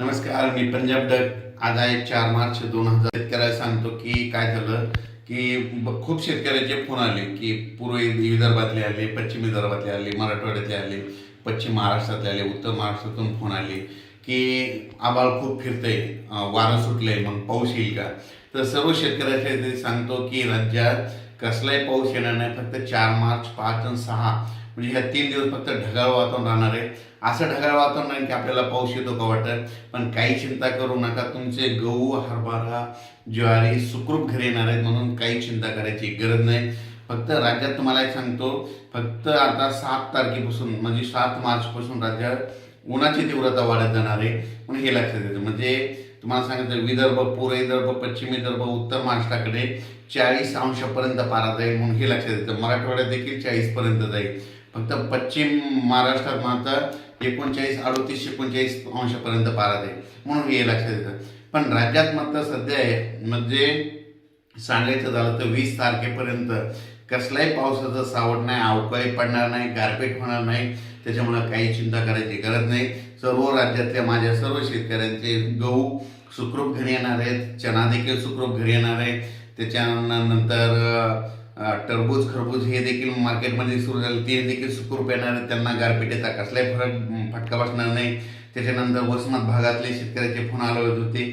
नमस्कार, मी पंजाब डक. आज आहे 4 मार्च 2000. शेतकऱ्याला सांगतो की काय झालं की खूप शेतकऱ्याचे फोन आले की पूर्व विदर्भातले आले, पश्चिम विदर्भातले आले, मराठवाड्यातले आले, पश्चिम महाराष्ट्रातले आले, उत्तर महाराष्ट्रातून फोन आले की आबाळ खूप फिरतंय, वारं सुटलंय, मग पाऊस येईल का. तर सर्व शेतकऱ्याचे सांगतो की राज्यात कसलाही पाऊस येणार नाही. फक्त 4 मार्च, 5 आणि 6 म्हणजे ह्या 3 दिवस फक्त ढगाळ वातावरण राहणार आहे. असं ढगाळ वातावरण नाही की आपल्याला पाऊस येतो का वाटत, पण काही चिंता करू नका. तुमचे गहू, हरभरा, ज्वारी सुखरूप घरी येणार आहेत, म्हणून काही चिंता करायची गरज नाही. फक्त राज्यात तुम्हाला एक सांगतो, फक्त आता 7 तारखेपासून म्हणजे 7 मार्चपासून राज्यात उन्हाची तीव्रता वाढत जाणार आहे. म्हणून हे लक्षात येतं. म्हणजे तुम्हाला सांगितलं, विदर्भ, पूर्व विदर्भ, पश्चिम विदर्भ, उत्तर महाराष्ट्राकडे 40 अंशापर्यंत पारा जाईल. म्हणून हे लक्षात येतं. मराठवाड्यात देखील 40पर्यंत जाईल. फक्त पश्चिम महाराष्ट्रात मात्र 39, 38, 39 अंशापर्यंत पारा जाईल. म्हणून हे लक्षात येतं. पण राज्यात मात्र सध्या आहे, म्हणजे सांगायचं झालं तर 20 तारखेपर्यंत कसलाही पावसाचं सावट नाही, अवकाळी पडणार नाही, गारपीट होणार नाही. त्याच्यामुळे काही चिंता करायची गरज नाही. सर्व राज्यातल्या माझ्या सर्व शेतकऱ्यांचे गहू सुखरूप घरी येणार आहेत, चना देखील सुखरूप घरी येणार आहे. त्याच्यानंतर टरबूज, खरबूज हे देखील मार्केटमध्ये सुरू झाले, ते देखील सुखरूप येणार आहेत. त्यांना गारपिटीचा कसलाही फटका बसणार नाही. त्याच्यानंतर वसमत भागातले शेतकऱ्याचे फोन आले होते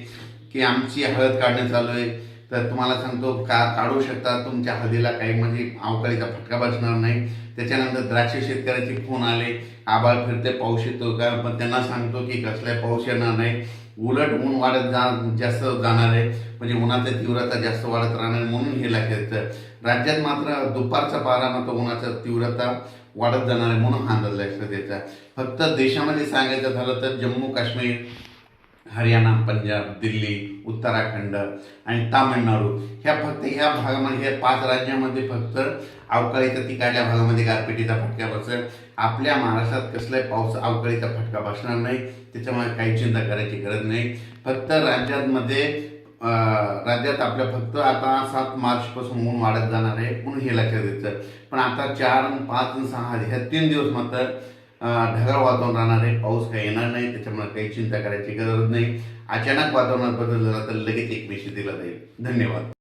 की आमची हळद काढणं चालू आहे. तर तुम्हाला सांगतो काढू शकता, तुमच्या हळदीला काही म्हणजे अवकाळीचा फटका बसणार नाही. त्याच्यानंतर द्राक्ष शेतकऱ्याचे फोन आले, आभाळ फिरते, पाऊस येतो का, पण त्यांना सांगतो की कसलाही पाऊस येणार नाही. उलट ऊन वाढत जास्त जाणार आहे, म्हणजे उन्हाची तीव्रता जास्त वाढत राहणार. म्हणून हे लक्षात येतं. राज्यात मात्र दुपारचा पारा मात्र उन्हाची तीव्रता वाढत जाणार आहे. म्हणून हा अंदाज लक्षात यायचा. फक्त देशामध्ये सांगायचं झालं तर जम्मू काश्मीर, हरियाणा, पंजाब, दिल्ली, उत्तराखंड आणि तामिळनाडू ह्या भागामध्ये, ह्या 5 राज्यामध्ये फक्त अवकाळीचा तिकडल्या भागामध्ये गारपिटीचा फटका बसेल. आपल्या महाराष्ट्रात कसलाही पाऊस अवकाळीचा फटका बसणार नाही. त्याच्यामुळे काही चिंता करायची गरज नाही. फक्त राज्यात आपल्या फक्त आता 7 मार्चपासून ऊन वाढत जाणार आहे. म्हणून हे लक्षात द्यायचं. पण आता 4, 5 आणि 6 ह्या 3 दिवस मात्र ढगाळ वातावरण राहणार आहे. पाऊस काही येणार नाही. त्याच्यामुळे काही चिंता करायची गरज नाही. अचानक वातावरणात बदल झाला तर लगेच एक मेसेज दिला जाईल. धन्यवाद.